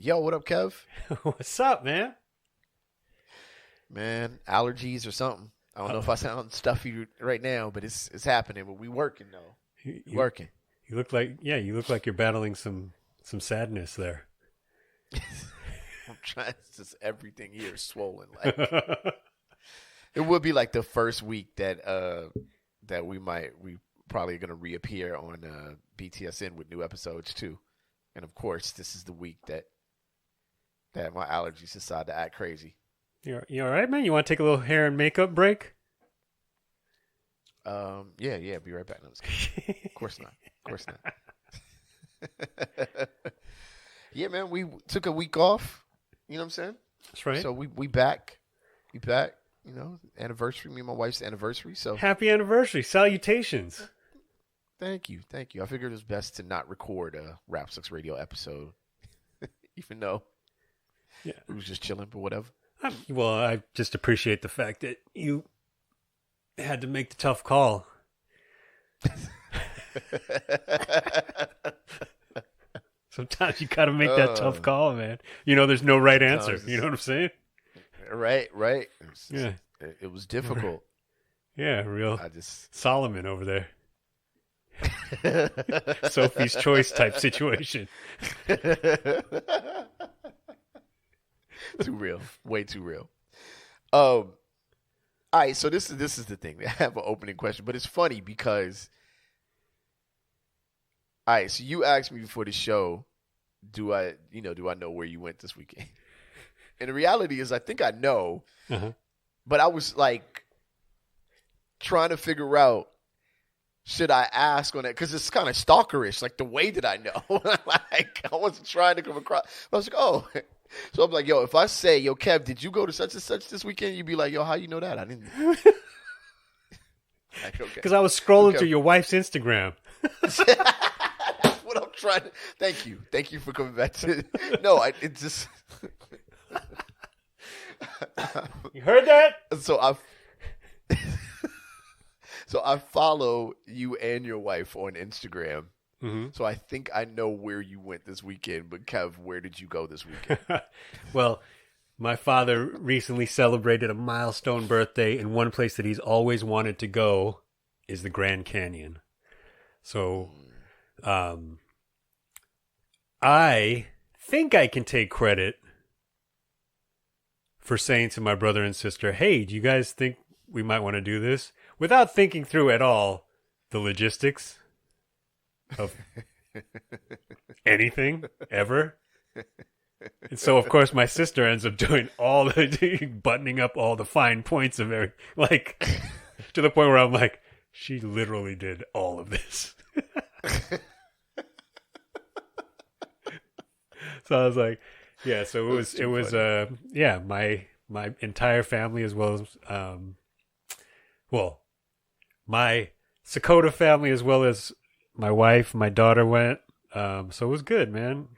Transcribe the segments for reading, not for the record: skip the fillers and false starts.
Yo, what up, Kev? What's up, man? Man, allergies or something. I don't know if I sound stuffy right now, but it's happening. But we working though. Working. You look like you're battling some sadness there. I'm trying. It's just everything here is swollen. Like it would be like the first week that we probably gonna reappear on BTSN with new episodes too. And of course, this is the week that my allergies decide to act crazy. You all right, man? You want to take a little hair and makeup break? Yeah. Be right back. No, of course not. Yeah, man. We took a week off. You know what I'm saying? That's right. So we back. We back. You know, anniversary. Me and my wife's anniversary. So happy anniversary! Salutations. Thank you. I figured it was best to not record a Rap Sucks Radio episode, even though it was just chilling, but whatever. Well, I just appreciate the fact that you had to make the tough call. Sometimes you got to make that tough call, man. You know, there's no right answer. You know what I'm saying? Right. It was difficult. Yeah, real Solomon over there. Sophie's Choice type situation. Too real. Way too real. All right, so this is the thing. I have an opening question, but it's funny because all right, so you asked me before the show, do I know where you went this weekend? And the reality is I think I know. But I was like trying to figure out, should I ask on it? Because it's kind of stalkerish, like the way that I know. Like I wasn't trying to come across. I was like, oh. So I'm like, yo, if I say, yo, Kev, did you go to such and such this weekend? You'd be like, yo, how you know that? I didn't. Like, okay. Because I was scrolling through your wife's Instagram. That's what I'm trying to. Thank you for coming back to. No, it just. You heard that? So I follow you and your wife on Instagram. Mm-hmm. So I think I know where you went this weekend. But Kev, where did you go this weekend? Well, my father recently celebrated a milestone birthday, and one place that he's always wanted to go is the Grand Canyon. So I think I can take credit for saying to my brother and sister, hey, do you guys think we might want to do this? Without thinking through at all the logistics of anything ever. And so, of course, my sister ends up doing all the buttoning up all the fine points of every, like, to the point where I'm like, she literally did all of this. So I was like, yeah. So it was my entire family as well as my Sakota family as well as my wife, my daughter went. So it was good, man.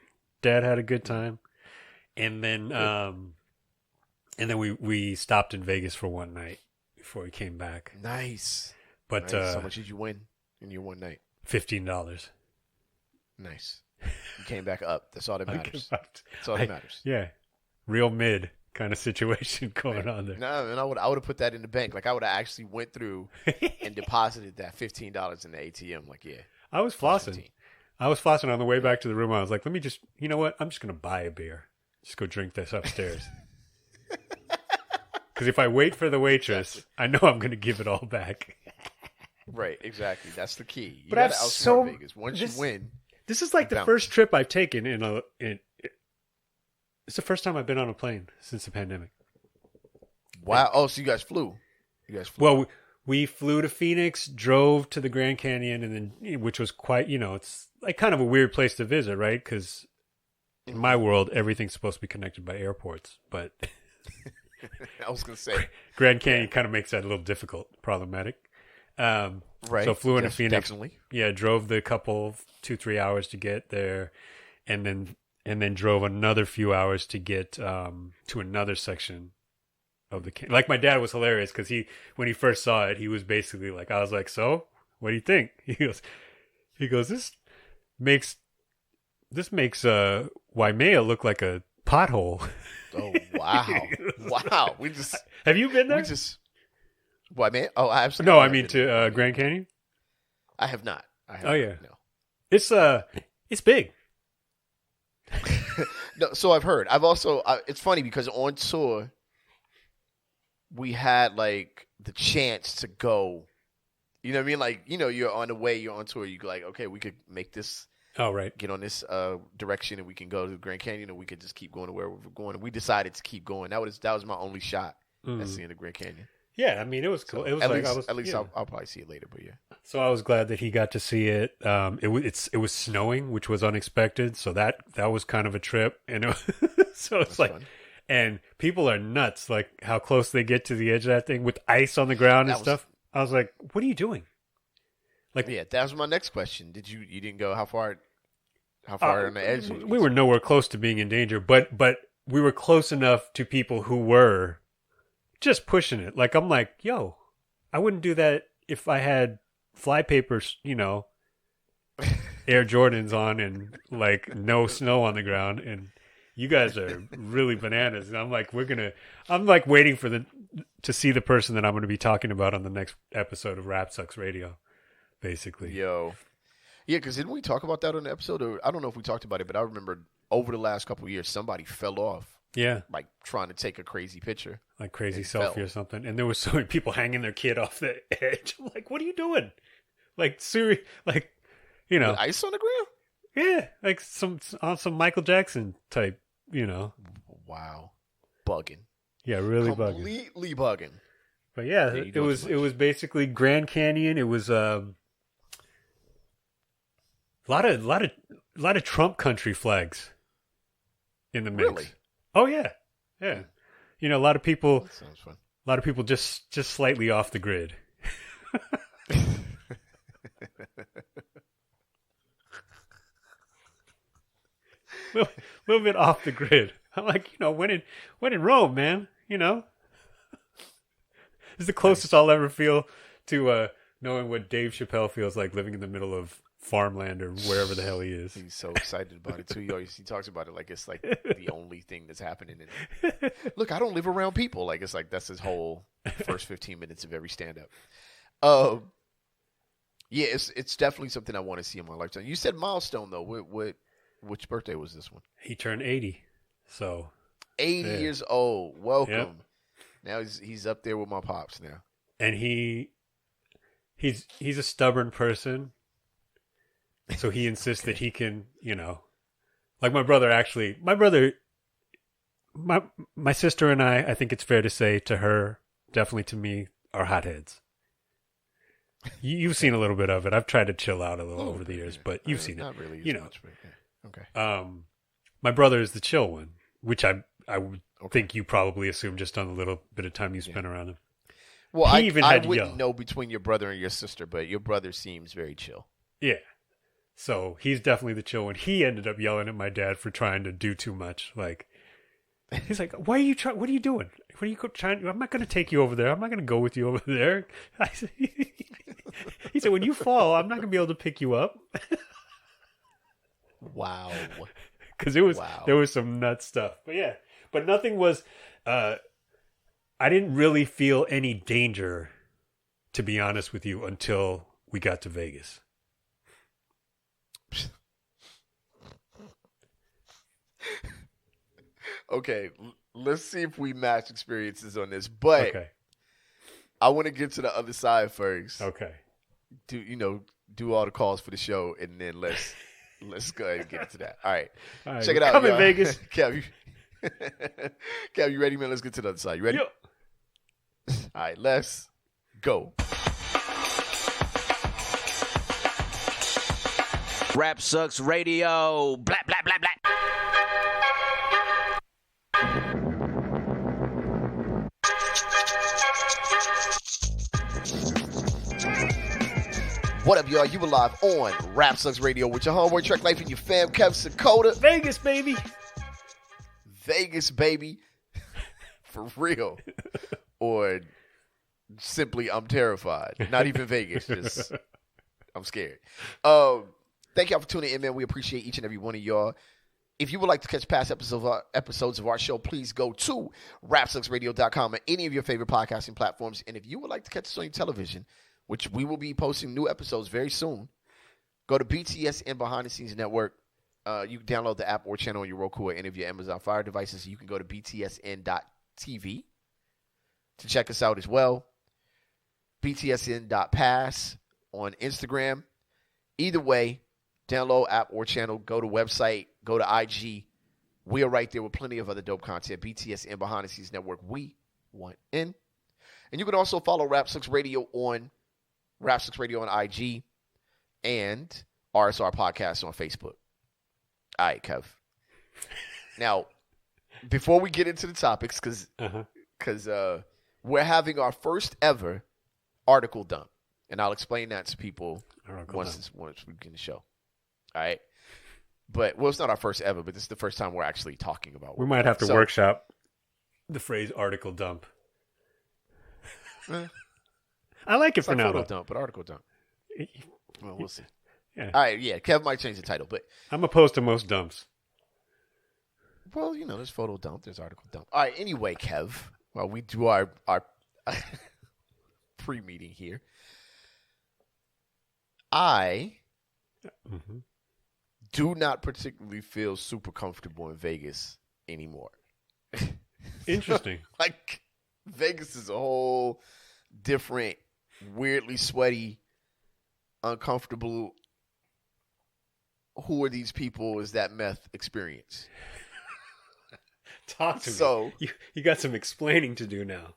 Dad had a good time. And then we stopped in Vegas for one night before we came back. Nice. But nice. How much did you win in your one night? $15. Nice. You came back up. That's all that matters. That's all that matters. Yeah. Real mid kind of situation going on there. No, and I would have put that in the bank. Like I would have actually went through and deposited that $15 in the ATM. Like, yeah. I was flossing. On the way back to the room. I was like, let me just, you know what? I'm just going to buy a beer. Just go drink this upstairs. Because if I wait for the waitress, I know I'm going to give it all back. Right, exactly. That's the key. But I've so Vegas. Once you win. This is like the first trip I've taken it's the first time I've been on a plane since the pandemic. Wow. Oh, so you guys flew. Well, we flew to Phoenix, drove to the Grand Canyon, and then, which was quite, it's like kind of a weird place to visit, right? Because in my world, everything's supposed to be connected by airports, but I was going to say Grand Canyon kind of makes that a little difficult, problematic. Right. So flew into Phoenix. Definitely. Yeah, drove the couple 2-3 hours to get there, and then drove another few hours to get to another section of the like my dad was hilarious because when he first saw it, he was basically like, I was like, so what do you think? He goes, this makes this makes Waimea look like a pothole. Oh wow, wow! Have you been there? What man? Oh, I absolutely. No, I mean to Grand Canyon. I have not. Oh yeah, no. It's big. No, so I've heard. I've also. It's funny because on tour, we had like the chance to go. You know what I mean? Like, you're on the way, you're on tour. You're like, okay, we could make this. Oh, right. Get on this direction, and we can go to the Grand Canyon, and we could just keep going to where we're going. And we decided to keep going. That was my only shot at seeing the Grand Canyon. Yeah, I mean, it was cool. So it was at least I'll probably see it later. But yeah. So I was glad that he got to see it. It was snowing, which was unexpected. So that was kind of a trip, and so it's like, fun. And people are nuts, like how close they get to the edge of that thing with ice on the ground and stuff. I was like, "What are you doing?" Like, yeah, that was my next question. You didn't go how far on the edge? We were nowhere close to being in danger, but we were close enough to people who were just pushing it. Like, I'm like, yo, I wouldn't do that if I had flypaper, Air Jordans on and like no snow on the ground. And you guys are really bananas. And I'm like, waiting to see the person that I'm going to be talking about on the next episode of Rap Sucks Radio, basically. Yo. Yeah, because didn't we talk about that on the episode? Or I don't know if we talked about it, but I remember over the last couple of years, somebody fell off. Yeah. Like trying to take a crazy picture. Like crazy selfie or something. And there was so many people hanging their kid off the edge. I'm like, what are you doing? Like, serious, like, With ice on the ground? Yeah. Like some Michael Jackson type, Wow. Bugging. Yeah, really Completely bugging. But yeah, it was basically Grand Canyon. It was a lot of Trump country flags in the mix. Really? Oh yeah, yeah. A lot of people. That sounds fun. A lot of people just slightly off the grid. A little bit off the grid. I'm like, when in Rome, man. This is the closest I'll ever feel to knowing what Dave Chappelle feels like living in the middle of farmland or wherever the hell he is. He's so excited about it too. He talks about it like it's like the only thing that's happening. And look, I don't live around people. Like it's like that's his whole first 15 minutes of every stand up. Yeah, it's definitely something I want to see in my lifetime. You said milestone though. Which birthday was this one? He turned 80. So 80 years old. Welcome. Yep. Now he's up there with my pops now. And he's a stubborn person. So he insists that he can, like my sister and I think it's fair to say to her, definitely to me, are hotheads. You've seen a little bit of it. I've tried to chill out a little over the years, but you've seen it. Not really as much, but yeah. Okay. My brother is the chill one, which I would think you probably assume just on the little bit of time you spent around him. Well, I wouldn't know between your brother and your sister, but your brother seems very chill. Yeah. So he's definitely the chill one. He ended up yelling at my dad for trying to do too much. Like, he's like, "Why are you trying? What are you doing? What are you trying? I'm not going to take you over there. I'm not going to go with you over there." He said, "When you fall, I'm not going to be able to pick you up." Wow. Because there was some nut stuff, but nothing was. I didn't really feel any danger, to be honest with you, until we got to Vegas. Okay, let's see if we match experiences on this. But I want to get to the other side first. Okay. Do all the calls for the show, and then let's go ahead and get into that. All right. Check it out. Come in Vegas. Kev, you ready, man? Let's get to the other side. You ready? Yep. All right, let's go. Rap Sucks Radio. Blah, blah, blah, blah. What up, y'all? You alive on Rap Sucks Radio with your homeboy Trek Life and your fam, Kev Sakota. Vegas, baby. Vegas, baby. For real. Or simply, I'm terrified. Not even Vegas. Just, I'm scared. Thank y'all for tuning in, man. We appreciate each and every one of y'all. If you would like to catch past episodes of our show, please go to rapsucksradio.com or any of your favorite podcasting platforms. And if you would like to catch us on your television, which we will be posting new episodes very soon, go to BTSN Behind the Scenes Network. You can download the app or channel on your Roku or any of your Amazon Fire devices. You can go to btsn.tv to check us out as well. btsn.pass on Instagram. Either way, download app or channel, go to website, go to IG. We are right there with plenty of other dope content. BTSN Behind the Scenes Network. We want in. And you can also follow Rap Sucks Radio on IG and RSR Podcast on Facebook. All right, Kev. Now, before we get into the topics, because we're having our first ever article dump, and I'll explain that to people once we begin the show. All right, but it's not our first ever, but this is the first time we're actually talking about. We might have to workshop the phrase "article dump." I like it for now. Photo dump, but article dump. Well, we'll see. Yeah. All right, yeah. Kev might change the title, but I'm opposed to most dumps. Well, there's photo dump, there's article dump. All right. Anyway, Kev, while we do our pre-meeting here, I do not particularly feel super comfortable in Vegas anymore. Interesting. Like, Vegas is a whole different, weirdly sweaty, uncomfortable. Who are these people? Is that meth experience? Talk to me. You got some explaining to do now.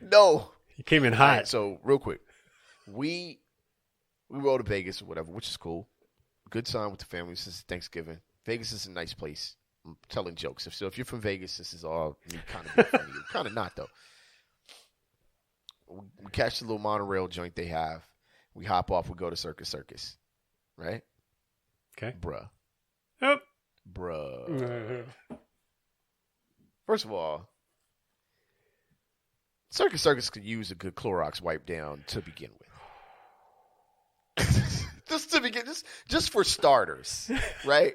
No. You came in hot. Right, so, real quick. We rolled to Vegas or whatever, which is cool. Good time with the family since Thanksgiving. Vegas is a nice place. I'm telling jokes. So if you're from Vegas, this is all me kind of funny. Kind of not, though. We catch the little monorail joint they have. We hop off. We go to Circus. Right? Okay. Bruh. Yep. Bruh. First of all, Circus could use a good Clorox wipe down to begin with. just for starters, right?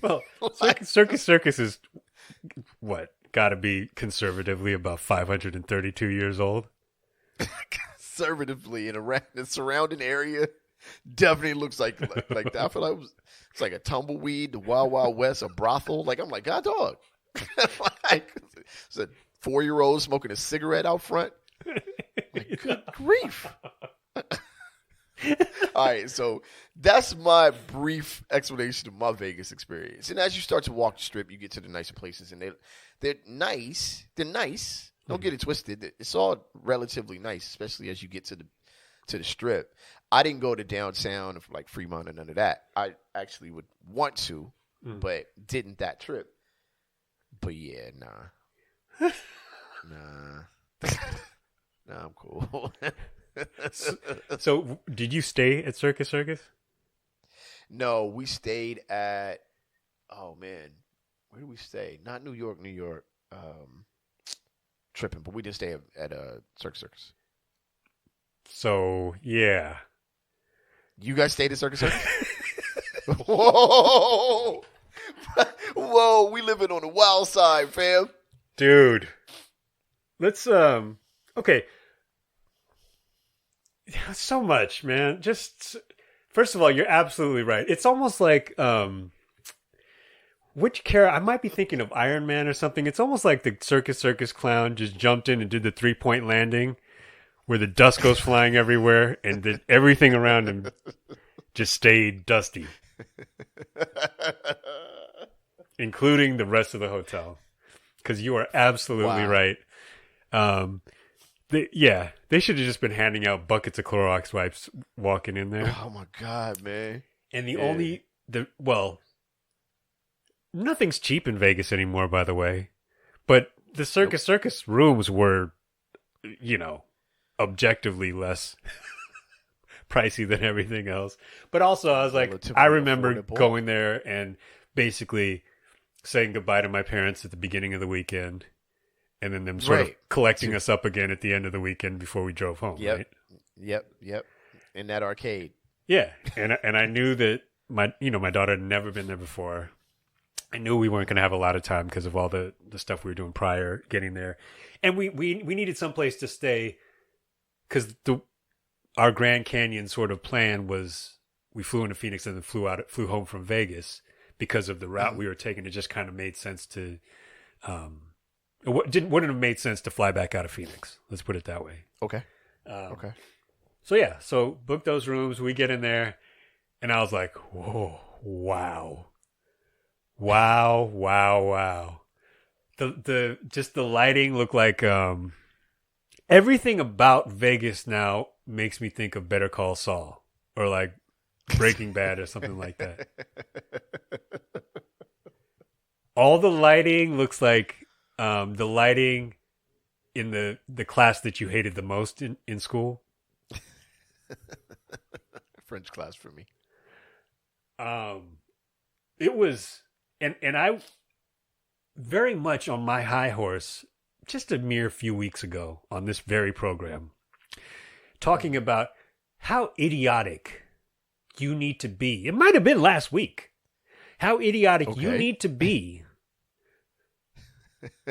Well, Circus is what? Got to be conservatively about 532 years old. Conservatively, in the surrounding area, definitely looks like that. I feel like it's like a tumbleweed, the Wild Wild West, a brothel. Like, I'm like, God, dog. Like, it's a 4-year-old smoking a cigarette out front. Like, good grief. All right, so that's my brief explanation of my Vegas experience. And as you start to walk the strip, you get to the nicer places, and they're nice. They're nice. Don't get it twisted. It's all relatively nice, especially as you get to the strip. I didn't go to downtown of like Fremont or none of that. I actually would want to, but didn't that trip. But yeah, nah. Nah, I'm cool. So, did you stay at Circus? No, we stayed at. Oh man, where did we stay? Not New York. Tripping, but we did stay at Circus. So yeah, you guys stayed at Circus. Whoa, whoa, we living on the wild side, fam. Dude, let's okay. So much, man. Just first of all, you're absolutely right. It's almost like which character? I might be thinking of Iron Man or something. It's almost like the Circus clown just jumped in and did the 3-point landing, where the dust goes flying everywhere, and everything around him just stayed dusty, including the rest of the hotel. Because you are absolutely right. They should have just been handing out buckets of Clorox wipes walking in there. Oh my God, man! And nothing's cheap in Vegas anymore, by the way. But the Circus rooms were, objectively less pricey than everything else. But also, I was like, I remember going there and basically saying goodbye to my parents at the beginning of the weekend. And then them sort of collecting us up again at the end of the weekend before we drove home, right? Yep. In that arcade. Yeah, and I knew that my daughter had never been there before. I knew we weren't going to have a lot of time because of all the stuff we were doing prior getting there, and we needed some place to stay because our Grand Canyon sort of plan was we flew into Phoenix and then flew home from Vegas because of the route we were taking. It just kind of made sense to wouldn't have made sense to fly back out of Phoenix. Let's put it that way. Okay. Okay. So yeah, so book those rooms. We get in there, and I was like, "Whoa, wow, wow, wow, wow!" The just the lighting looked like everything about Vegas now makes me think of Better Call Saul or like Breaking Bad or something like that. All the lighting looks like the lighting in the class that you hated the most in school. French class for me. It was, and I very much on my high horse just a mere few weeks ago on this very program, talking about how idiotic you need to be. It might have been last week. How idiotic you need to be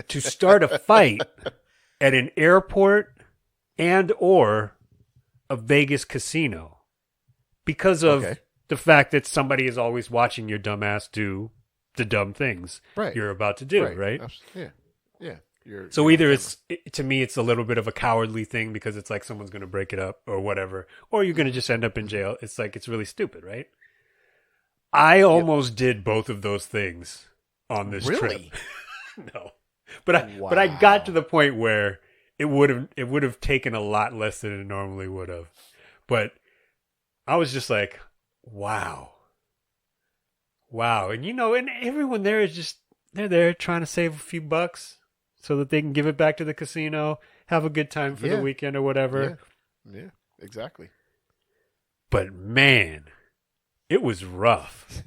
to start a fight at an airport and or a Vegas casino because of the fact that somebody is always watching your dumb ass do the dumb things you're about to do, right? Yeah. Yeah. So either to me, it's a little bit of a cowardly thing because it's like someone's going to break it up or whatever, or you're going to just end up in jail. It's like, it's really stupid, right? I almost did both of those things on this trip. No, but I got to the point where it would have taken a lot less than it normally would have. But I was just like, wow. And and everyone there is just, they're there trying to save a few bucks so that they can give it back to the casino, have a good time for the weekend or whatever. Yeah, exactly. But man, it was rough.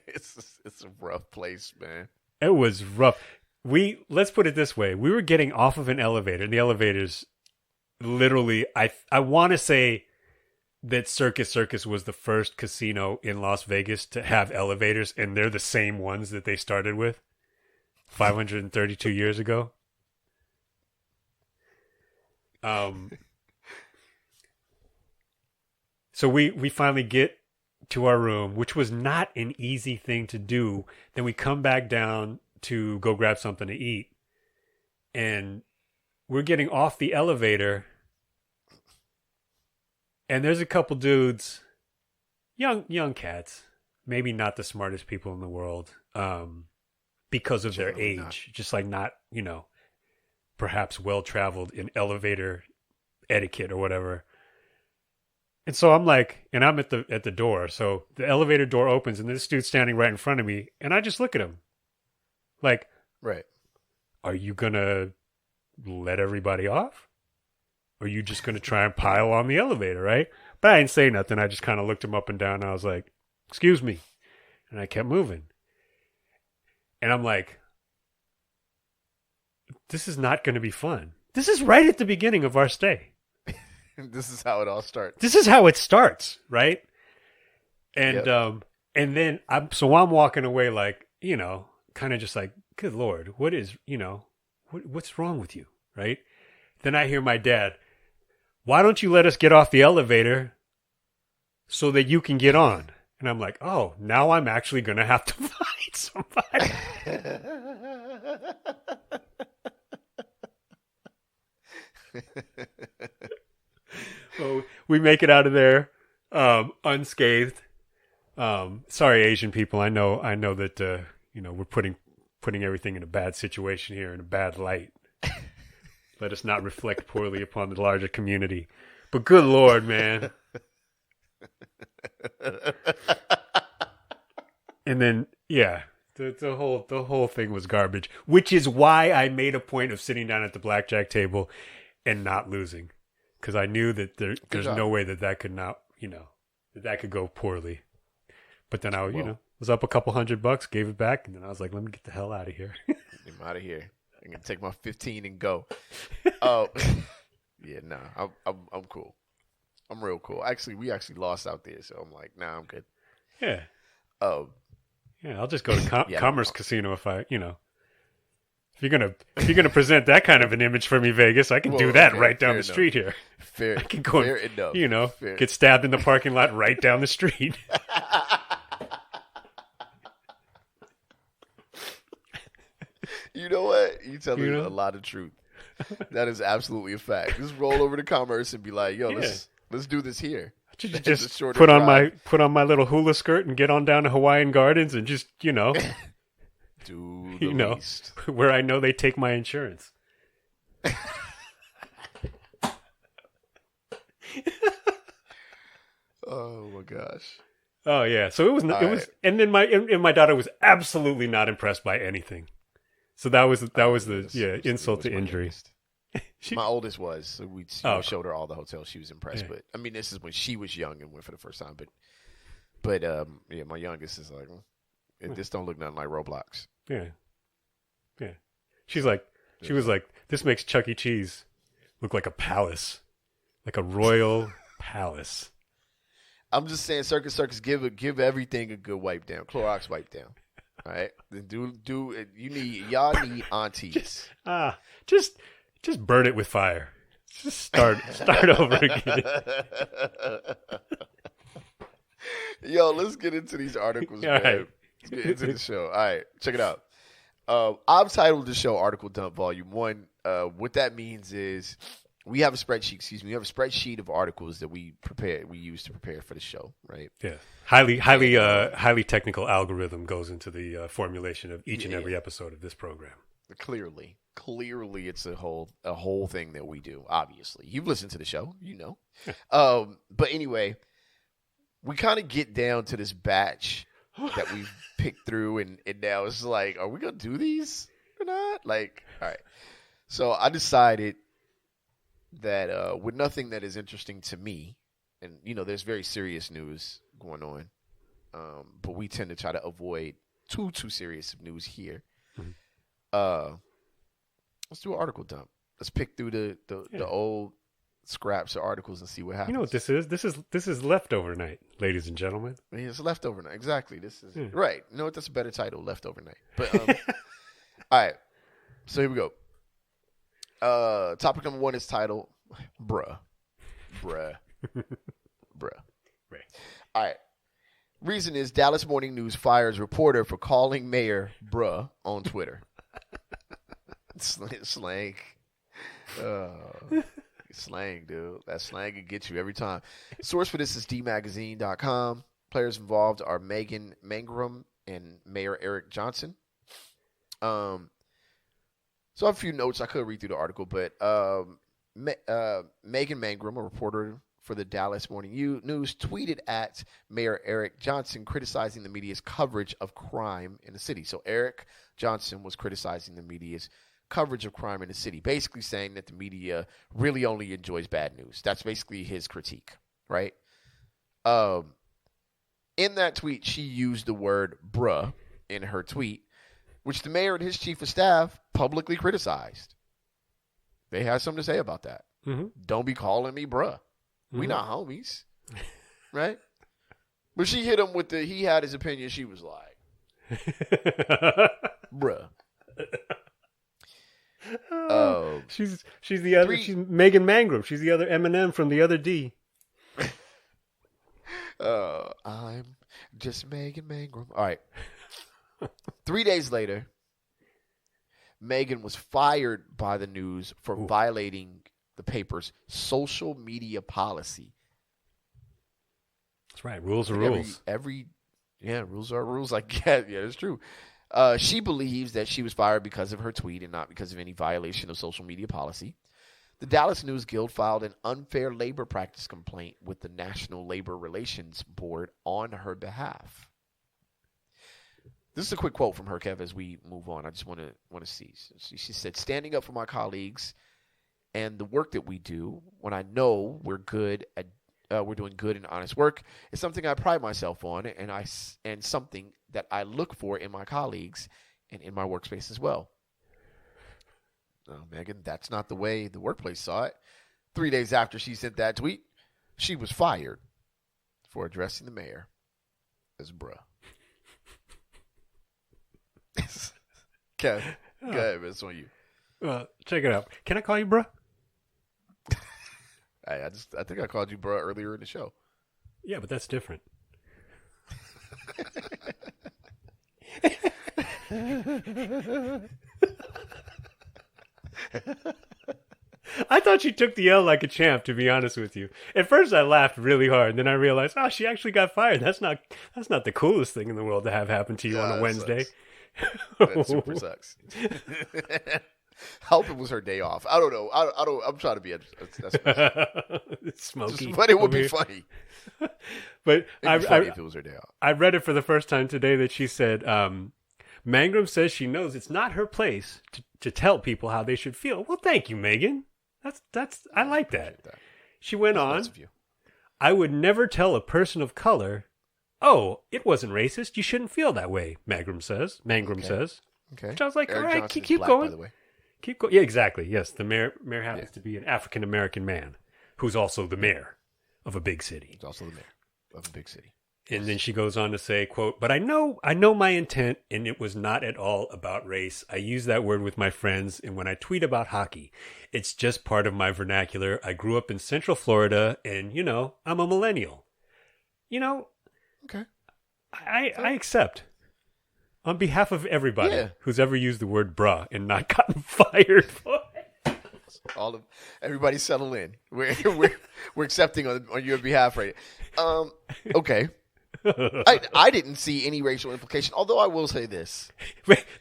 It's a rough place, man. It was rough. Let's put it this way. We were getting off of an elevator, and the elevators literally, I want to say that Circus was the first casino in Las Vegas to have elevators, and they're the same ones that they started with 532 years ago. So we finally get to our room, which was not an easy thing to do. Then we come back down to go grab something to eat, and we're getting off the elevator, and there's a couple dudes, young cats, maybe not the smartest people in the world, because of their age, just like not, perhaps well-traveled in elevator etiquette or whatever. And so I'm like, and I'm at the door. So the elevator door opens and this dude's standing right in front of me. And I just look at him like, right. Are you going to let everybody off? Or are you just going to try and pile on the elevator, right? But I didn't say nothing. I just kind of looked him up and down. And I was like, excuse me. And I kept moving. And I'm like, this is not going to be fun. This is right at the beginning of our stay. This is how it all starts. This is how it starts, right? And and then I'm walking away like, kind of just like, good Lord, what is, what's wrong with you, right? Then I hear my dad, why don't you let us get off the elevator so that you can get on? And I'm like, oh, now I'm actually going to have to fight somebody. So we make it out of there unscathed. Sorry, Asian people. I know that we're putting everything in a bad situation here, in a bad light. Let us not reflect poorly upon the larger community. But good Lord, man. And then the whole thing was garbage, which is why I made a point of sitting down at the blackjack table and not losing. Because I knew that there's no way that could not, that could go poorly. But then I, was up a couple $100, gave it back, and then I was like, let me get the hell out of here. I'm out of here. I'm gonna take my 15 and go. Oh, yeah, no, I'm cool. I'm real cool. Actually, we actually lost out there, so I'm like, nah, I'm good. Yeah. Oh, Yeah, I'll just go to Yeah, Commerce Casino if I, if you're gonna present that kind of an image for me, Vegas, I can Well, do that okay, right down fair the enough. street here. fair, I can go, fair enough. Fair. get stabbed in the parking lot right down the street. You know what? You telling You know? a lot of truth. That is absolutely a fact. Just roll over to Commerce and be like, yo, let's do this here. Just It's a shorter put on drive. my little hula skirt and get on down to Hawaiian Gardens and just Do the least. where I know they take my insurance. Oh my gosh. Oh yeah, so it was right. and then my daughter was absolutely not impressed by anything. So that was the insult to injury. My oldest was. So we showed her all the hotels. She was impressed. Yeah. But I mean, this is when she was young and went for the first time. But my youngest is like, this don't look nothing like Roblox. Yeah. Yeah. She was like, this makes Chuck E. Cheese look like a palace. Like a royal palace. I'm just saying, Circus, give everything a good wipe down. Clorox wipe down. All right? Then y'all need aunties. Just burn it with fire. Just start over again. Yo, let's get into these articles, man. Right. Let's get into the show. All right, check it out. I've titled the show Article Dump Volume 1. What that means is we have a spreadsheet, we have a spreadsheet of articles that we use to prepare for the show, right? Yeah. Highly technical algorithm goes into the formulation of each and every episode of this program. Clearly it's a whole thing that we do, obviously. You've listened to the show, you know. But anyway, we kind of get down to this batch that we've picked through, and now it's like, are we going to do these or not? Like, all right. So I decided that with nothing that is interesting to me, and, there's very serious news going on, but we tend to try to avoid too serious of news here. Mm-hmm. Let's do an article dump. Let's pick through the old scraps of articles and see what happens. You know what this is? This is leftover night, ladies and gentlemen. I mean, it's leftover night. Exactly. This is right. You know what? That's a better title, leftover night. But all right. So here we go. Topic number 1 is titled Bruh. Right. All right. Reason is Dallas Morning News fires reporter for calling mayor bruh on Twitter. Slang. Slang, dude. That slang can get you every time. Source for this is dmagazine.com. Players involved are Megan Mangrum and Mayor Eric Johnson. So I have a few notes. I could read through the article, but Megan Mangrum, a reporter for the Dallas Morning News, tweeted at Mayor Eric Johnson criticizing the media's coverage of crime in the city. So Eric Johnson was criticizing the media's coverage of crime in the city, basically saying that the media really only enjoys bad news. That's basically his critique, right? In that tweet, she used the word bruh in her tweet, which the mayor and his chief of staff publicly criticized. They had something to say about that. Mm-hmm. Don't be calling me bruh. Mm-hmm. We not homies, right? But she hit him with he had his opinion. She was like, bruh. She's the other. She's Megan Mangrum. She's the other Eminem from the other D. I'm just Megan Mangrum. All right. 3 days later, Megan was fired by the news for violating the paper's social media policy. That's right. Rules are rules. Rules are rules. Like, yeah, it's true. She believes that she was fired because of her tweet and not because of any violation of social media policy. The Dallas News Guild filed an unfair labor practice complaint with the National Labor Relations Board on her behalf. This is a quick quote from her, Kev, as we move on. I just want to see. She said, "Standing up for my colleagues and the work that we do, when I know we're doing good and honest work, is something I pride myself on, and something that I look for in my colleagues and in my workspace as well." Megan, that's not the way the workplace saw it. 3 days after she sent that tweet, She was fired for addressing the mayor as bruh. Okay, go ahead, man. It's on you. Check it out. Can I call you bruh? I think I called you bruh earlier in the show. Yeah, but that's different. I thought she took the L like a champ, to be honest with you. At first I laughed really hard, and then I realized, oh, she actually got fired. That's not the coolest thing in the world to have happen to you on a Wednesday. That super sucks. I hope it was her day off. I don't know. I'm trying to be smoky. But it would be funny. But It'd be funny if it was her day off. I read it for the first time today that she said, Mangrum says she knows it's not her place to tell people how they should feel. Well, thank you, Megan. That's I like that. She went on, I would never tell a person of color, oh, it wasn't racist. You shouldn't feel that way, Mangrum says. Okay. Which I was like, Eric all right, Johnson's keep black, going. by the way. Keep going. Yeah, exactly. Yes, the mayor happens to be an African-American man who's also the mayor of a big city. He's also the mayor of a big city. And then she goes on to say, quote, but I know my intent, and it was not at all about race. I use that word with my friends, and when I tweet about hockey, it's just part of my vernacular. I grew up in Central Florida, and, I'm a millennial. Okay. I accept. On behalf of everybody who's ever used the word bruh and not gotten fired for it. Everybody settle in. We're accepting on your behalf right now. Okay. I didn't see any racial implication, although I will say this.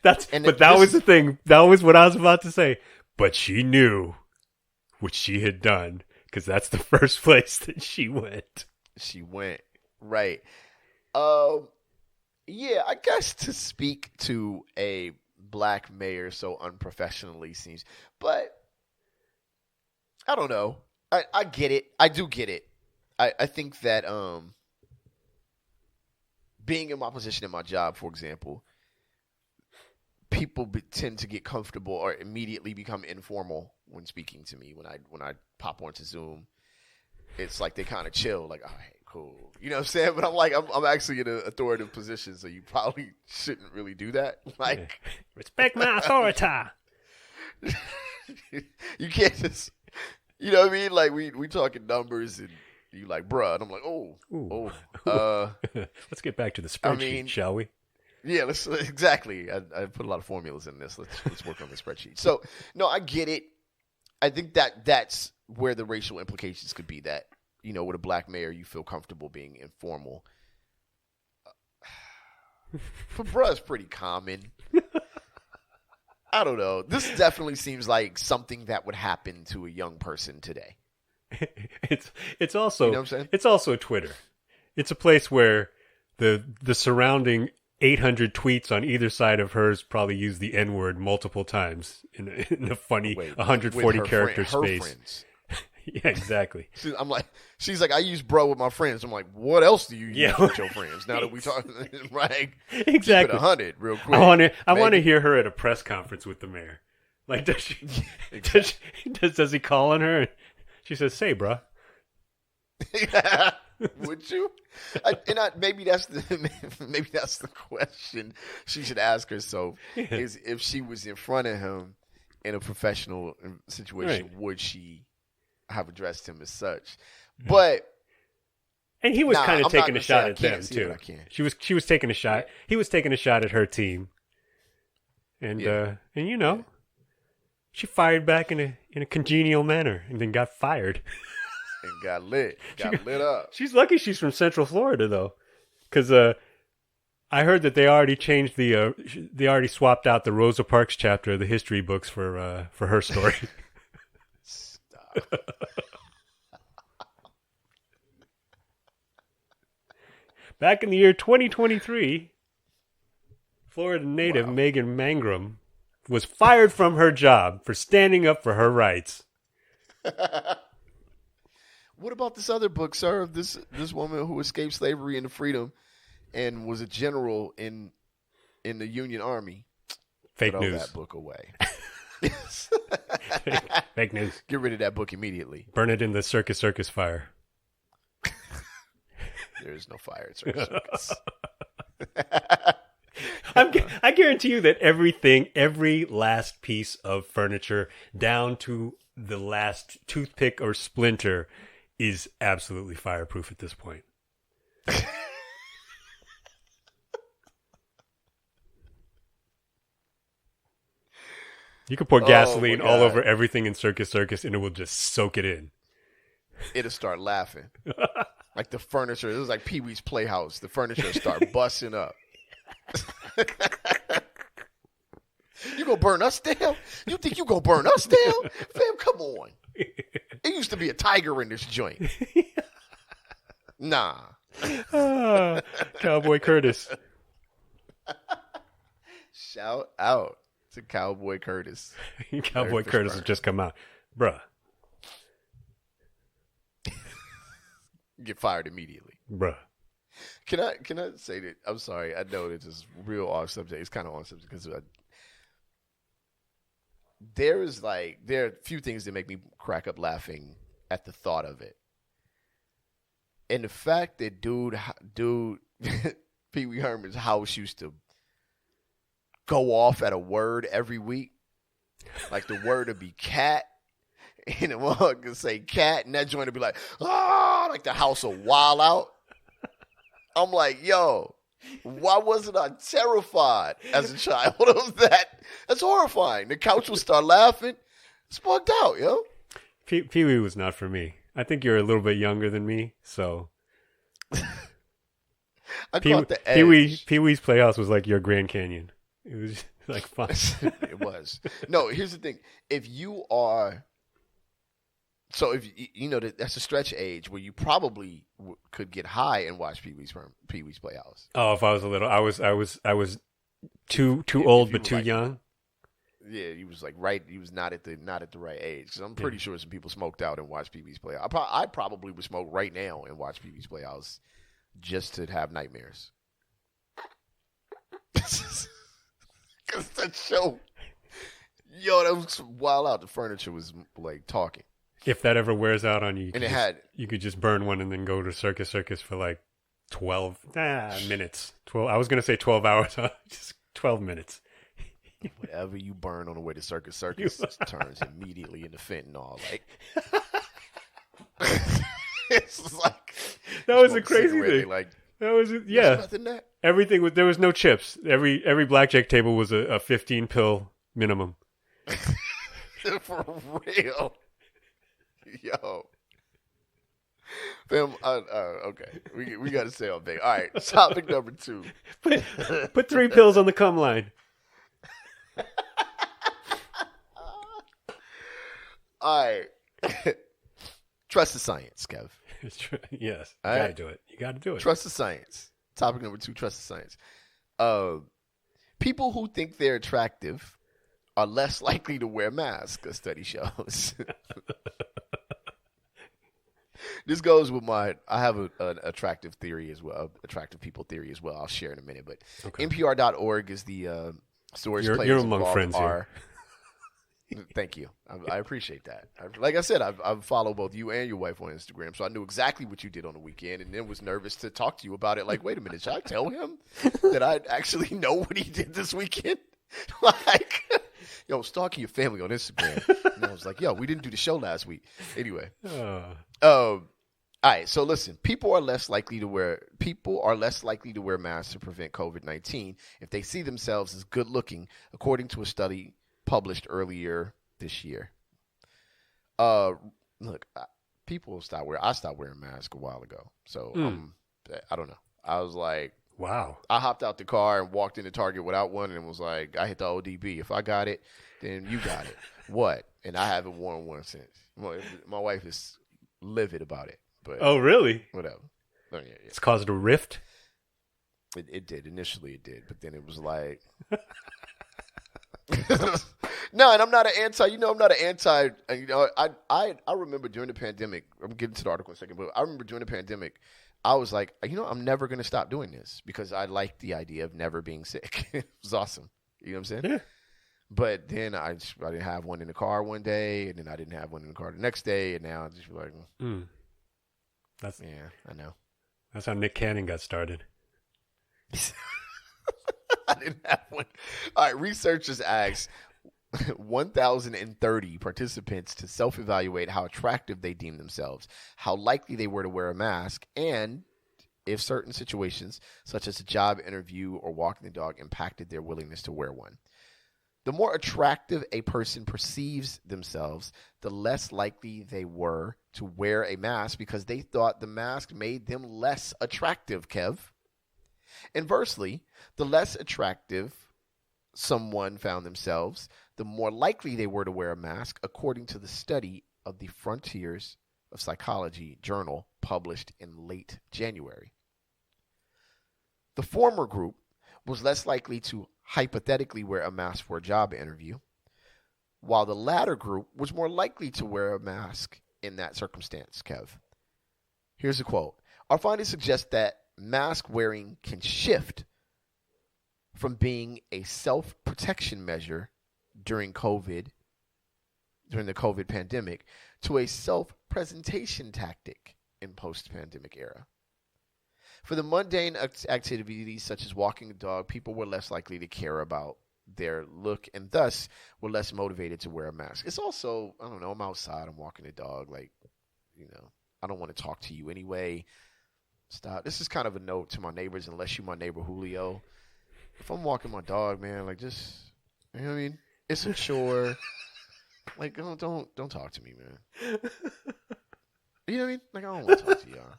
That was the thing. That was what I was about to say. But she knew what she had done, because that's the first place that she went. She went. Right. Yeah, I guess to speak to a black mayor so unprofessionally seems, but I don't know. I get it. I do get it. I think that being in my position in my job, for example, people tend to get comfortable or immediately become informal when speaking to me. When I pop onto Zoom, it's like they kind of chill, like, all right, cool. You know what I'm saying? But I'm like, I'm actually in an authoritative position, so you probably shouldn't really do that. Like, respect my authority. You can't just, you know what I mean? Like we talking numbers and you like, bruh, and I'm like, let's get back to the spreadsheet, shall we? Yeah, let's exactly. I put a lot of formulas in this. Let's work on the spreadsheet. So no, I get it. I think that's where the racial implications could be. That, with a black mayor, you feel comfortable being informal. For bruh, it's pretty common. I don't know. This definitely seems like something that would happen to a young person today. It's also, you know what I'm saying? It's also Twitter. It's a place where the surrounding 800 tweets on either side of hers probably use the N-word multiple times in a funny 140 character space. Friends. Yeah, exactly. She's like, I use bro with my friends. I'm like, what else do you use with your friends? Now that we talk, right? Exactly. 100 real quick. I want to hear her at a press conference with the mayor. Like, does he call on her? She says, "Say, bro." Would you? Maybe that's the question she should ask herself: is if she was in front of him in a professional situation, would she have addressed him as such? But and he was kind of taking a shot at them too. She was taking a shot. Yeah. He was taking a shot at her team, and she fired back in a congenial manner, and then got fired. And got lit up. She's lucky she's from Central Florida though, because I heard that they already changed they already swapped out the Rosa Parks chapter of the history books for her story. Stop. Back in the year 2023, Florida native Megan Mangrum was fired from her job for standing up for her rights. What about this other book, sir, of this woman who escaped slavery into freedom and was a general in the Union Army? Fake Throw news. that book away. Fake news. Get rid of that book immediately. Burn it in the circus fire. There is no fire at Circus Circus. I guarantee you that every last piece of furniture, down to the last toothpick or splinter, is absolutely fireproof at this point. You could pour gasoline all over everything in Circus Circus, and it will just soak it in. It'll start laughing. Like the furniture. It was like Pee-wee's Playhouse. The furniture will start busting up. You gonna burn us down? You think you gonna burn us down? Fam, come on. It used to be a tiger in this joint. Nah. Cowboy Curtis. Shout out to Cowboy Curtis. Cowboy Curtis has just come out. Bruh. Get fired immediately. Bruh. Can I say that? I'm sorry. I know it's just real off subject. It's kind of on subject because there are a few things that make me crack up laughing at the thought of it. And the fact that dude Pee Wee Herman's house used to go off at a word every week. Like the word would be cat. And the one could say cat, and that joint would be like, ah, like the house will wild out. I'm like, yo, why wasn't I terrified as a child of that? That's horrifying. The couch will start laughing. It's bugged out, yo. Pee-wee was not for me. I think you're a little bit younger than me, so. I caught the edge. Pee-wee's Playhouse was like your Grand Canyon. It was like fun. It was. No, here's the thing. If you are... So if you know that's a stretch age where you probably could get high and watch Pee-wee's Playhouse. Oh, if I was a little, I was too old but too young. Yeah, he was like right. He was not at the right age. Because I'm pretty sure some people smoked out and watched Pee-wee's Playhouse. I probably would smoke right now and watch Pee-wee's Playhouse just to have nightmares. Because that show, yo, that was wild out. The furniture was like talking. If that ever wears out on you, you could just burn one and then go to Circus Circus for like 12 minutes. 12. I was going to say 12 hours. Just 12 minutes. Whatever you burn on the way to Circus Circus turns immediately into fentanyl. Like, it's like that was a crazy thing. Like that was everything was. There was no chips. Every blackjack table was a 15 pill minimum. For real. Yo, fam. Okay, we got to stay on big. All right, topic number 2. Put 3 pills on the cum line. All right, trust the science, Kev. Yes, all you right? gotta do it. You gotta do it. Trust the science. Topic number 2: trust the science. People who think they're attractive are less likely to wear masks, a study shows. This goes with I have an attractive theory as well, attractive people theory as well. I'll share in a minute, but okay. NPR.org is the source. You're among friends here. Thank you. I appreciate that. Like I said, I've followed both you and your wife on Instagram, so I knew exactly what you did on the weekend, and then was nervous to talk to you about it. Like, wait a minute, should I tell him that I actually know what he did this weekend? Like, yo, stalking your family on Instagram. And I was like, yo, we didn't do the show last week. Anyway. All right, so listen, people are less likely to wear masks to prevent COVID-19 if they see themselves as good looking, according to a study published earlier this year. Look, people stopped wearing. I stopped wearing masks a while ago, so I don't know. I was like, wow. I hopped out the car and walked into Target without one, and was like, I hit the ODB. If I got it, then you got it. What? And I haven't worn one since. My wife is livid about it. But oh, really? Whatever. Oh, yeah. It's caused a rift? It did. Initially it did. But then it was like... No, and I'm not an anti... I remember during the pandemic... I'm getting to the article in a second, but I remember during the pandemic, I was like, I'm never going to stop doing this because I like the idea of never being sick. It was awesome. You know what I'm saying? Yeah. But then I didn't have one in the car one day, and then I didn't have one in the car the next day, and now I just like... Yeah, I know. That's how Nick Cannon got started. I didn't have one. All right, researchers asked 1,030 participants to self-evaluate how attractive they deemed themselves, how likely they were to wear a mask, and if certain situations, such as a job interview or walking the dog, impacted their willingness to wear one. The more attractive a person perceives themselves, the less likely they were to wear a mask because they thought the mask made them less attractive, Kev. Inversely, the less attractive someone found themselves, the more likely they were to wear a mask, according to the study of the Frontiers of Psychology journal published in late January. The former group was less likely to hypothetically wear a mask for a job interview, while the latter group was more likely to wear a mask in that circumstance, Kev. Here's a quote. Our findings suggest that mask wearing can shift from being a self-protection measure during the COVID pandemic, to a self-presentation tactic in post-pandemic era. For the mundane activities such as walking a dog, people were less likely to care about their look and thus were less motivated to wear a mask. It's also, I don't know, I'm outside, I'm walking a dog, like, you know, I don't want to talk to you anyway. Stop. This is kind of a note to my neighbors, unless you're my neighbor Julio. If I'm walking my dog, man, like, just, you know what I mean? It's a chore. Like, don't talk to me, man. You know what I mean? Like, I don't want to talk to y'all.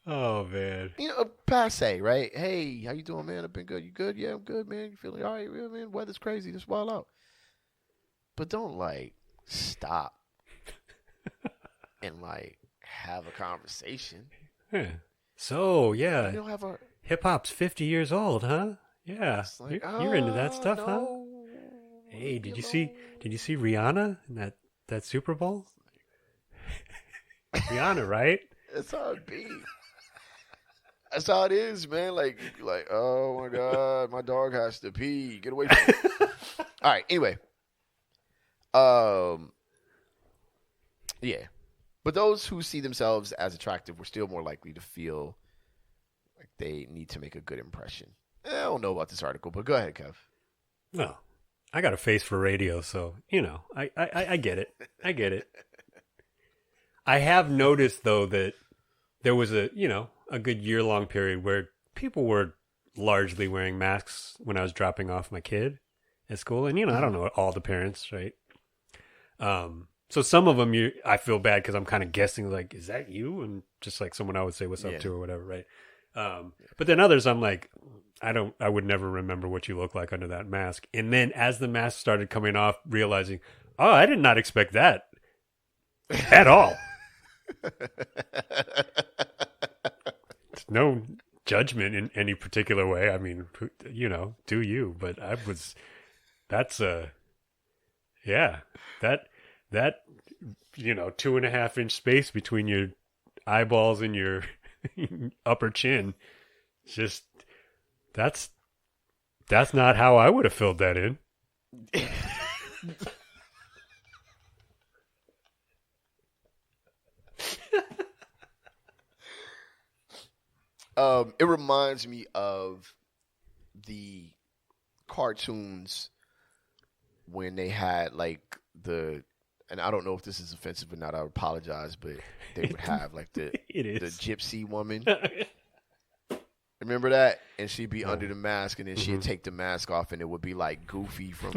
Oh, man. You know, passe, right? Hey, how you doing, man? I've been good. You good? Yeah, I'm good, man. You feeling all right? Yeah, man, weather's crazy. Just wild out. But don't, like, stop and, like, have a conversation. Yeah. So, yeah. You don't have a... Hip-hop's 50 years old, huh? Yeah. Like, you're into that stuff, no. huh? Hey, did you see Rihanna in that Super Bowl? Rihanna, right? That's how it be. That's how it is, man. Like, oh my God, my dog has to pee. Get away from me. All right. Anyway, yeah. But those who see themselves as attractive were still more likely to feel like they need to make a good impression. I don't know about this article, but go ahead, Kev. No, I got a face for radio, so you know, I get it. I get it. I have noticed though that there was a good year-long period where people were largely wearing masks when I was dropping off my kid at school. And, I don't know all the parents, right? So some of them, I feel bad because I'm kind of guessing, like, is that you? And just like someone I would say what's up to or whatever, right? But then others, I'm like, I would never remember what you look like under that mask. And then as the mask started coming off, realizing, oh, I did not expect that at all. No judgment in any particular way. I mean, do you? But that 2.5-inch space between your eyeballs and your upper chin, just that's not how I would have filled that in. It reminds me of the cartoons when they had like and I don't know if this is offensive or not, I apologize, but they would have like the gypsy woman. Remember that? And she'd be under the mask, and then she'd take the mask off, and it would be like Goofy from,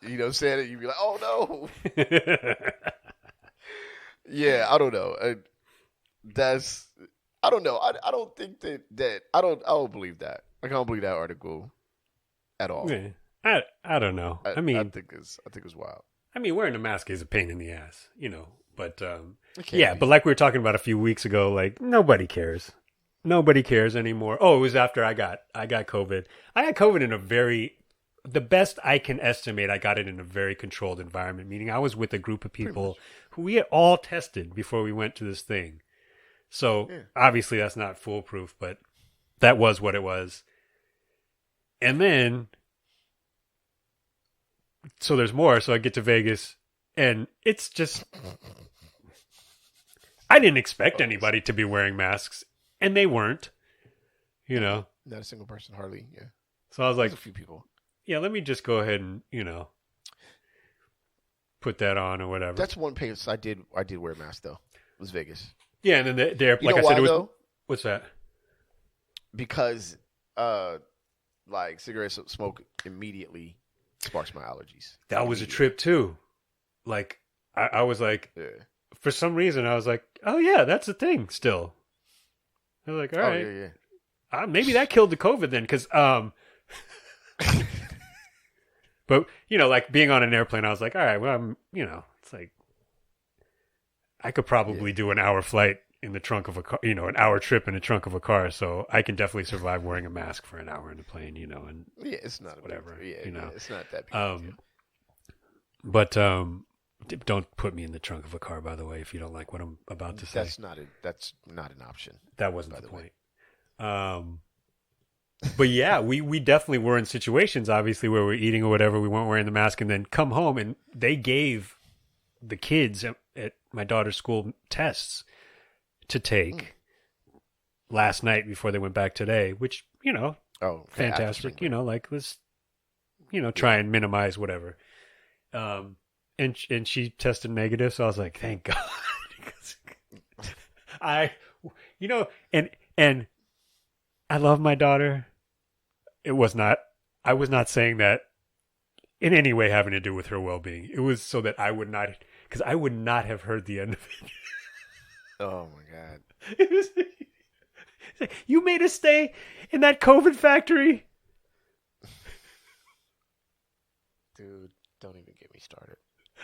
you know what I'm saying? You'd be like, oh no. Yeah, I don't know. I don't know. I don't think that I don't believe that. I don't believe that article at all. Yeah. I don't know. I mean, I think it's wild. I mean, wearing a mask is a pain in the ass, but but like we were talking about a few weeks ago, like nobody cares. Nobody cares anymore. Oh, it was after I got COVID. I got COVID in the best I can estimate, I got it in a very controlled environment, meaning I was with a group of people who we had all tested before we went to this thing. So obviously that's not foolproof, but that was what it was. And then, so there's more. So I get to Vegas and it's just, I didn't expect anybody to be wearing masks, and they weren't. You know, not a single person, hardly. Yeah. So I was like, there's a few people. Yeah, let me just go ahead and put that on or whatever. That's one place I did wear a mask though. It was Vegas. Yeah, and then there, You like know I said, why, it was. though? What's that? Because like cigarette smoke immediately sparks my allergies. That was a trip too. Like I was like, for some reason I was like, oh yeah, that's a thing still. I was like, all right, yeah. Maybe that killed the COVID then, because but like being on an airplane, I was like, all right, well, it's like I could probably do an hour flight in the trunk of a car, an hour trip in the trunk of a car, so I can definitely survive wearing a mask for an hour in the plane, and yeah, it's not whatever, it's not that big of a deal. But don't put me in the trunk of a car, by the way, if you don't like what I'm about to say. That's not an option. That wasn't the point. But yeah, we definitely were in situations, obviously, where we're eating or whatever, we weren't wearing the mask, and then come home and they gave the kids at my daughter's school tests to take last night before they went back today, which, fantastic. Like let's, try and minimize whatever. And she tested negative, so I was like, thank God. And I love my daughter. I was not saying that in any way having to do with her well-being. It was so that I would not, because I would not have heard the end of it. Oh my God. It was, you made us stay in that COVID factory? Dude, don't even get me started.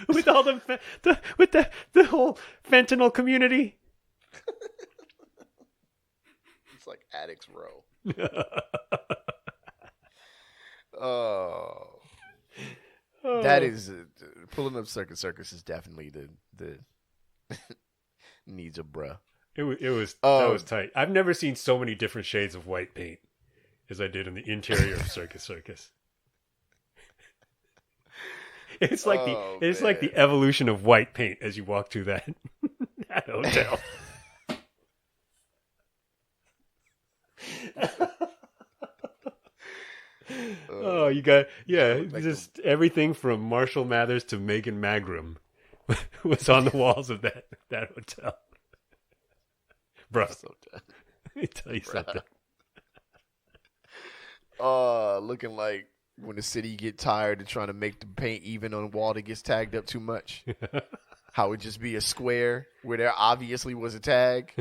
With all the whole fentanyl community. It's like Addicts Row. Oh, that is pulling up Circus is definitely the needs a bruh. It was that was tight. I've never seen so many different shades of white paint as I did in the interior of Circus. It's like like the evolution of white paint as you walk through that hotel. You got just everything from Marshall Mathers to Megan Magrum was on the walls of that hotel. Bro, So done. let me tell you something. Looking like when the city get tired of trying to make the paint even on a wall that gets tagged up too much. How it would just be a square where there obviously was a tag,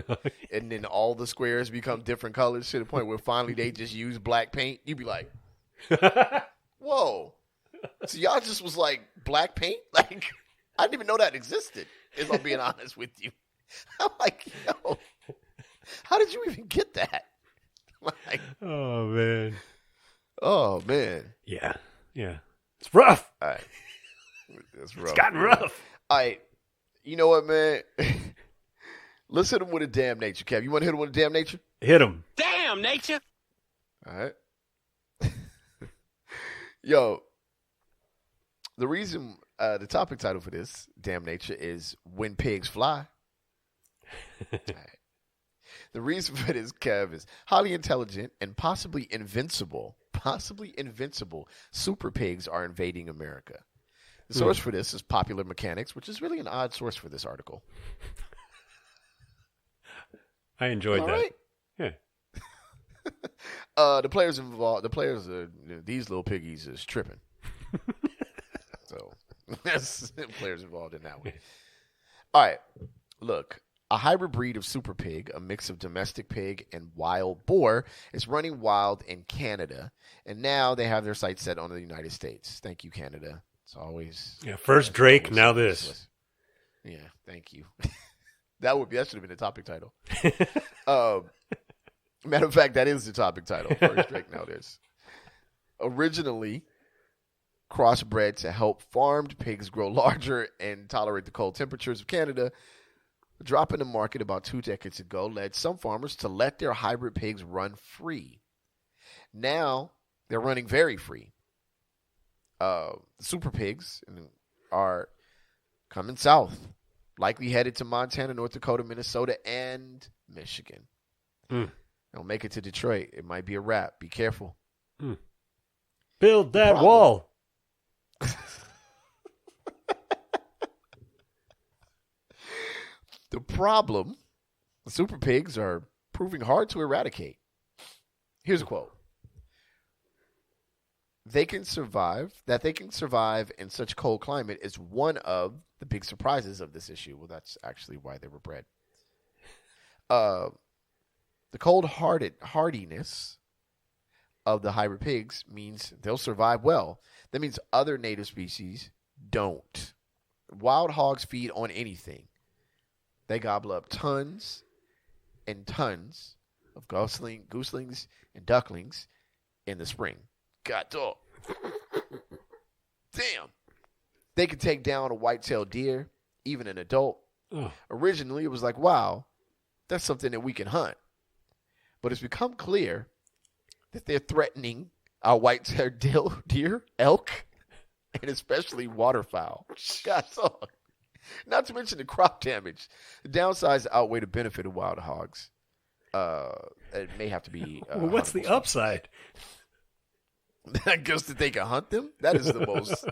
and then all the squares become different colors to the point where finally they just use black paint. You'd be like, whoa. So y'all just was like black paint? Like, I didn't even know that existed, if I'm being honest with you. I'm like, yo, how did you even get that? Like, oh, man. Yeah. It's rough. All right. It's rough. It's gotten rough. All right. You know what, man? Let's hit him with a damn nature, Kev. You want to hit him with a damn nature? Hit him. Damn nature. All right. Yo, the reason, the topic title for this, Damn Nature, is When Pigs Fly. All right. The reason for this, Kev, is highly intelligent and possibly invincible super pigs are invading America. The source for this is Popular Mechanics, which is really an odd source for this article. I enjoyed that. Right? Yeah. The players involved, these little piggies is tripping. So, that's players involved in that one. All right. Look, a hybrid breed of super pig, a mix of domestic pig and wild boar, is running wild in Canada. And now they have their sights set on the United States. Thank you, Canada. It's always first Drake, now this. Yeah, thank you. That should have been the topic title. Matter of fact, that is the topic title. First Drake, now this. Originally crossbred to help farmed pigs grow larger and tolerate the cold temperatures of Canada, the drop in the market about 2 decades ago led some farmers to let their hybrid pigs run free. Now they're running very free. Super pigs are coming south Likely headed to Montana, North Dakota, Minnesota, and Michigan. They'll make it to Detroit. It might be a wrap. Be careful. Build that wall. The problem, the super pigs are proving hard to eradicate. Here's a quote. They can survive in such cold climate is one of the big surprises of this issue. Well, that's actually why they were bred. The cold hardiness of the hybrid pigs means they'll survive well. That means other native species don't. Wild hogs feed on anything. They gobble up tons and tons of goslings and ducklings in the spring. God dog. Damn. They can take down a white-tailed deer, even an adult. Originally, it was like, wow, that's something that we can hunt. But it's become clear that they're threatening our white-tailed deer, elk, and especially waterfowl. God dog. Not to mention the crop damage. The downsides outweigh the benefit of wild hogs. It may have to be. Well, what's the upside? I guess that they can hunt them. That is the most.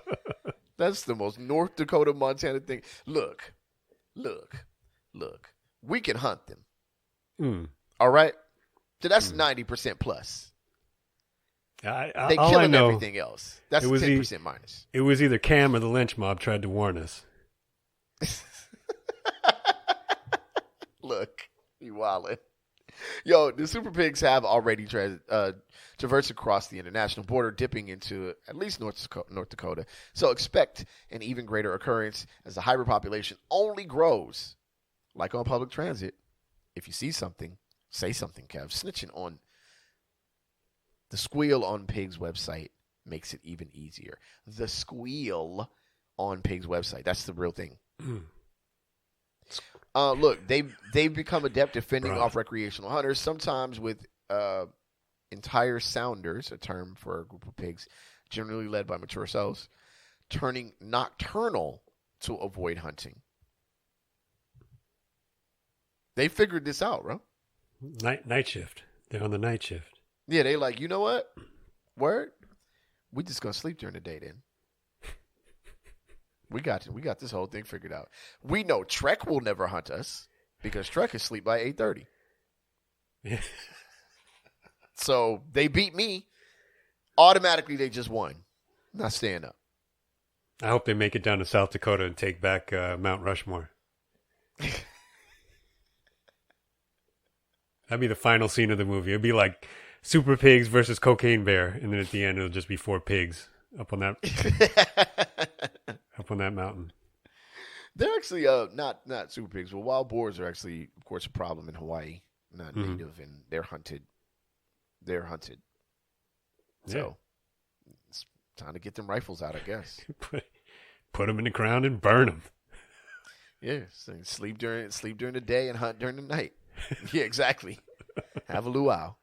That's the most North Dakota, Montana thing. Look. We can hunt them. All right. So that's 90% plus. They killing everything else. That's 10% minus. It was either Cam or the lynch mob tried to warn us. Look, you wildin'. Yo, the super pigs have already traversed across the international border, dipping into at least North Dakota. So expect an even greater occurrence as the hybrid population only grows. Like on public transit, if you see something, say something, Kev. Snitching on the Squeal on Pigs website makes it even easier. The Squeal on Pigs website. That's the real thing. Look, they've become adept at fending off recreational hunters, sometimes with entire sounders, a term for a group of pigs generally led by mature cells, turning nocturnal to avoid hunting. They figured this out, bro. Night shift. They're on the night shift. Yeah, they like, you know what? Word? We just gonna sleep during the day then. We got this whole thing figured out. We know Trek will never hunt us because Trek is asleep by 8:30. Yeah. So they beat me. Automatically, they just won. Not staying up. I hope they make it down to South Dakota and take back Mount Rushmore. That'd be the final scene of the movie. It'd be like Super Pigs versus Cocaine Bear, and then at the end it'll just be 4 pigs up on that up on that mountain. They're actually not super pigs. Well, wild boars are actually, of course, a problem in Hawaii. Not native, and they're hunted. So it's time to get them rifles out, I guess. Put them in the ground and burn them. Yeah, so sleep during the day and hunt during the night. Yeah, exactly. Have a luau.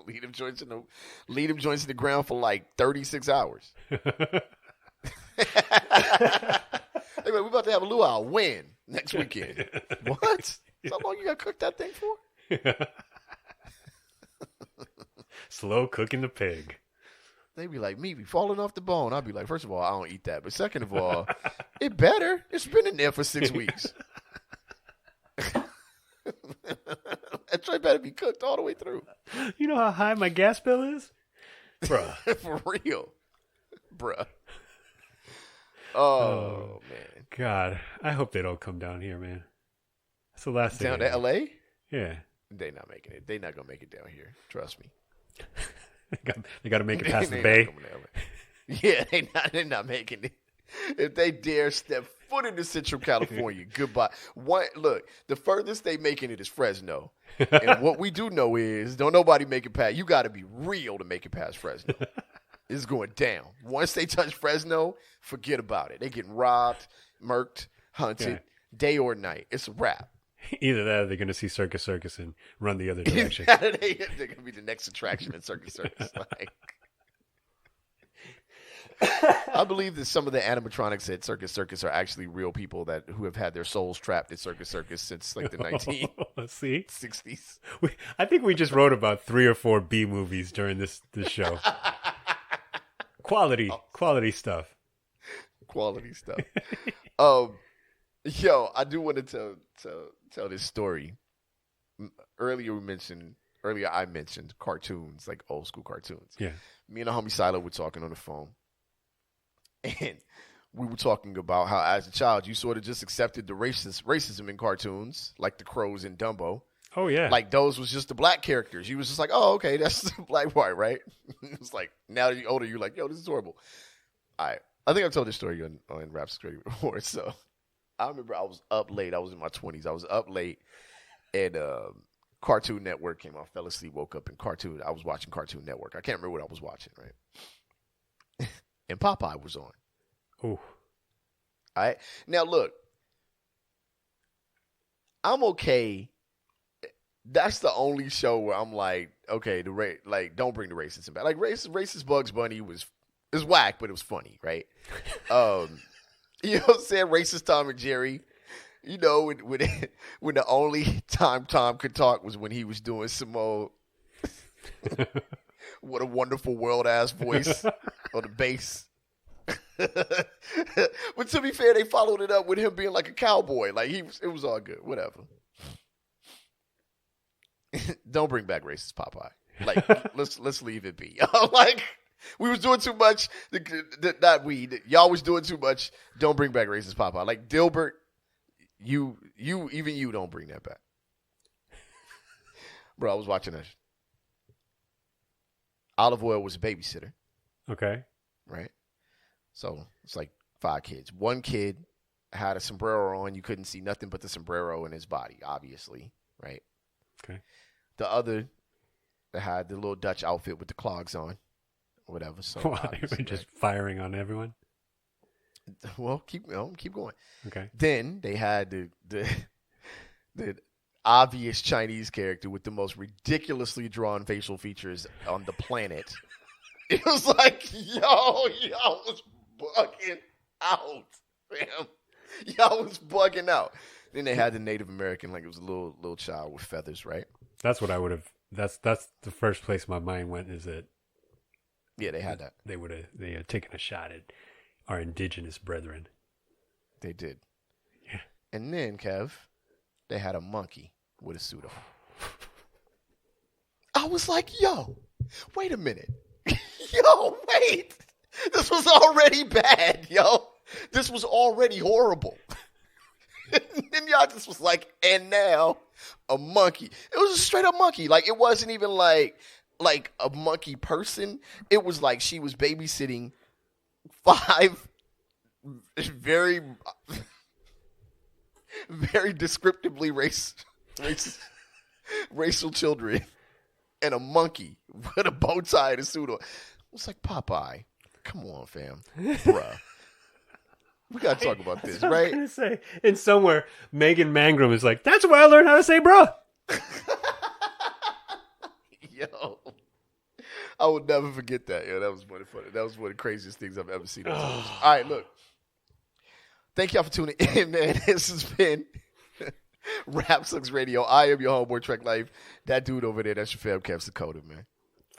Lead them joints in the ground for like 36 hours. Hey, man, we're about to have a luau. When? Next weekend. What? How long you got to cook that thing for? Slow cooking the pig. They be like, meat be falling off the bone. I'll be like, first of all, I don't eat that. But second of all, it better. It's been in there for 6 weeks. That joint better be cooked all the way through. You know how high my gas bill is? Bruh. For real. Bruh. Oh, man. God. I hope they don't come down here, man. That's the last thing. Down to L.A.? Yeah. They're not making it. They're not going to make it down here. Trust me. They got to make it past the bay. Yeah, they're not making it. If they dare step foot into Central California, goodbye. Look, the furthest they making it is Fresno. And what we do know is, don't nobody make it past. You got to be real to make it past Fresno. It's going down. Once they touch Fresno, forget about it. They getting robbed, murked, hunted, day or night. It's a wrap. Either that or they're going to see Circus and run the other direction. They're going to be the next attraction in Circus. Like. I believe that some of the animatronics at Circus Circus are actually real people who have had their souls trapped at Circus Circus since like the 1960s. I think we just wrote about 3 or 4 B movies during this show. Quality stuff. Quality stuff. Yo, I do want to tell this story. Earlier I mentioned cartoons, like old school cartoons. Yeah. Me and the homie Silo were talking on the phone, and we were talking about how as a child you sort of just accepted the racism in cartoons, like the crows in Dumbo. Oh yeah. Like those was just the black characters. You was just like, oh, okay, that's black white, right? It's like now that you're older, you're like, yo, this is horrible. I think I've told this story on Rap Radio before. So I remember I was up late. I was in my 20s. I was up late, and Cartoon Network came on. Fell asleep, woke up in Cartoon. I was watching Cartoon Network. I can't remember what I was watching, right? And Popeye was on. Ooh. All right. Now look, I'm okay. That's the only show where I'm like, okay, don't bring the racism back. Like racist Bugs Bunny was whack, but it was funny, right? You know what I'm saying? Racist Tom and Jerry. You know, when the only time Tom could talk was when he was doing some old what a wonderful world ass voice on the bass. But to be fair, they followed it up with him being like a cowboy. Like it was all good. Whatever. Don't bring back racist Popeye. Like let's leave it be. Like we was doing too much. Y'all was doing too much. Don't bring back racist Popeye. Like Dilbert, you don't bring that back. Bro, I was watching that. Olive Oil was a babysitter. Okay. Right? So it's like 5 kids. One kid had a sombrero on. You couldn't see nothing but the sombrero in his body, obviously. Right? Okay. The other that had the little Dutch outfit with the clogs on. Whatever. So they were just firing on everyone? Well, keep going. Okay. Then they had the obvious Chinese character with the most ridiculously drawn facial features on the planet. It was like, y'all was bugging out, fam. Y'all was bugging out. Then they had the Native American, like it was a little child with feathers, right? That's what I would have. That's the first place my mind went. Is that? Yeah, they had that. They had taken a shot at our indigenous brethren. They did. Yeah. And then, Kev, they had a monkey with a suit on. I was like, yo, wait a minute. Yo, wait. This was already bad, yo. This was already horrible. And then y'all just was like, and now a monkey. It was a straight up monkey. Like, it wasn't even like a monkey person. It was like she was babysitting 5 very, very descriptively racial children and a monkey with a bow tie and a suit on. It was like, Popeye, come on, fam. Bruh. We got to talk about this, right? I was going to say, and somewhere, Megan Mangrum is like, that's where I learned how to say bruh. Yo. I will never forget that. Yo, that was really funny. That was one of the craziest things I've ever seen. All right, look. Thank y'all for tuning in, man. This has been Rap Sucks Radio. I am your homeboy, Trek Life. That dude over there, that's your fam, Kev Dakota, man.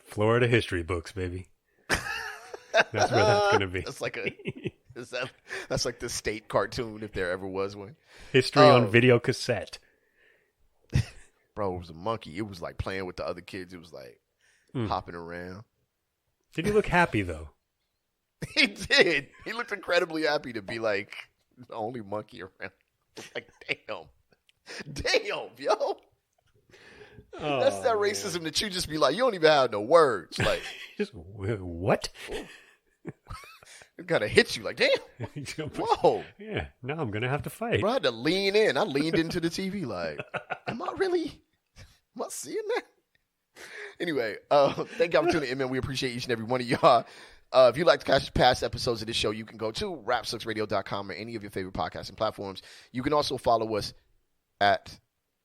Florida history books, baby. That's where that's going to be. That's like the state cartoon, if there ever was one. History on video cassette. Bro, it was a monkey. It was like playing with the other kids. It was like hopping around. Did he look happy, though? He did. He looked incredibly happy to be like the only monkey around. Like, damn, yo. Oh, that's that racism that you just be like, you don't even have no words. Like, just what? It kind of hits you like, damn. Whoa. Yeah, now I'm going to have to fight. Bro, I had to lean in. I leaned into the TV like, am I seeing that? Anyway, thank y'all for tuning in, man. We appreciate each and every one of y'all. If you'd like to catch past episodes of this show, you can go to rapsucksradio.com or any of your favorite podcasting platforms. You can also follow us at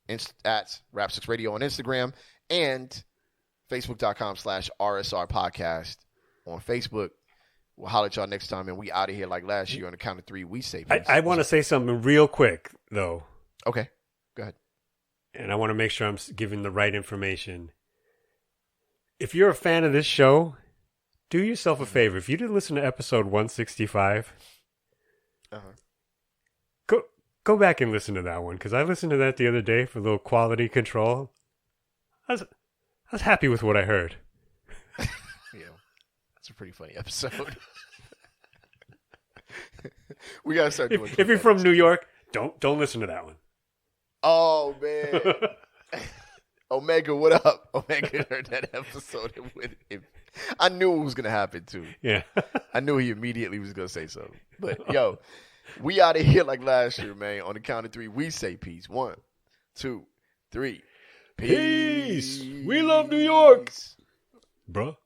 Rapsucksradio on Instagram and Facebook.com/RSR podcast on Facebook. We'll holler at y'all next time, and we out of here like last year on the count of 3. We say peace. I want to say something real quick, though. Okay. Go ahead. And I want to make sure I'm giving the right information. If you're a fan of this show, do yourself a favor. If you didn't listen to episode 165, go back and listen to that one, because I listened to that the other day for a little quality control. I was happy with what I heard. Yeah, that's a pretty funny episode. We gotta start doing. If you're from New York, don't listen to that one. Oh man, Omega, what up? Omega heard that episode and with him. I knew it was gonna happen too. Yeah, I knew he immediately was gonna say something. But yo, we out of here like last year, man. On the count of 3, we say peace. 1, 2, 3. Peace. We love New York, bruh.